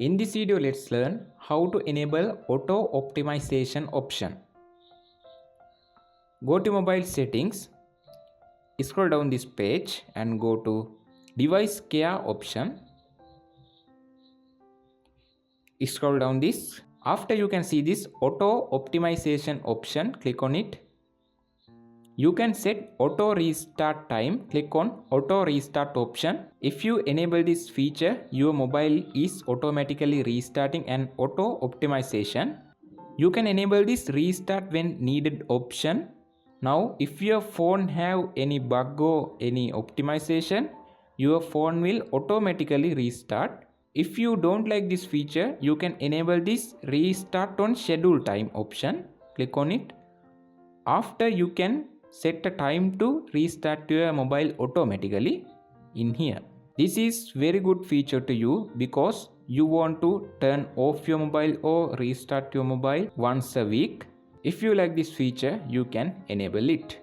In this video, let's learn how to enable auto optimization option. Go to mobile settings, scroll down this page and go to device care option. Scroll down this. After you can see this auto optimization option, click on it. You can set auto restart time. Click on auto restart option. If you enable this feature, your mobile is automatically restarting and auto optimization. You can enable this restart when needed option. Now if your phone have any bug or any optimization, your phone will automatically restart. If you don't like this feature, you can enable this restart on schedule time option. Click on it. After you can set a time to restart your mobile automatically in here. This is very good feature to you because you want to turn off your mobile or restart your mobile once a week. If you like this feature, you can enable it.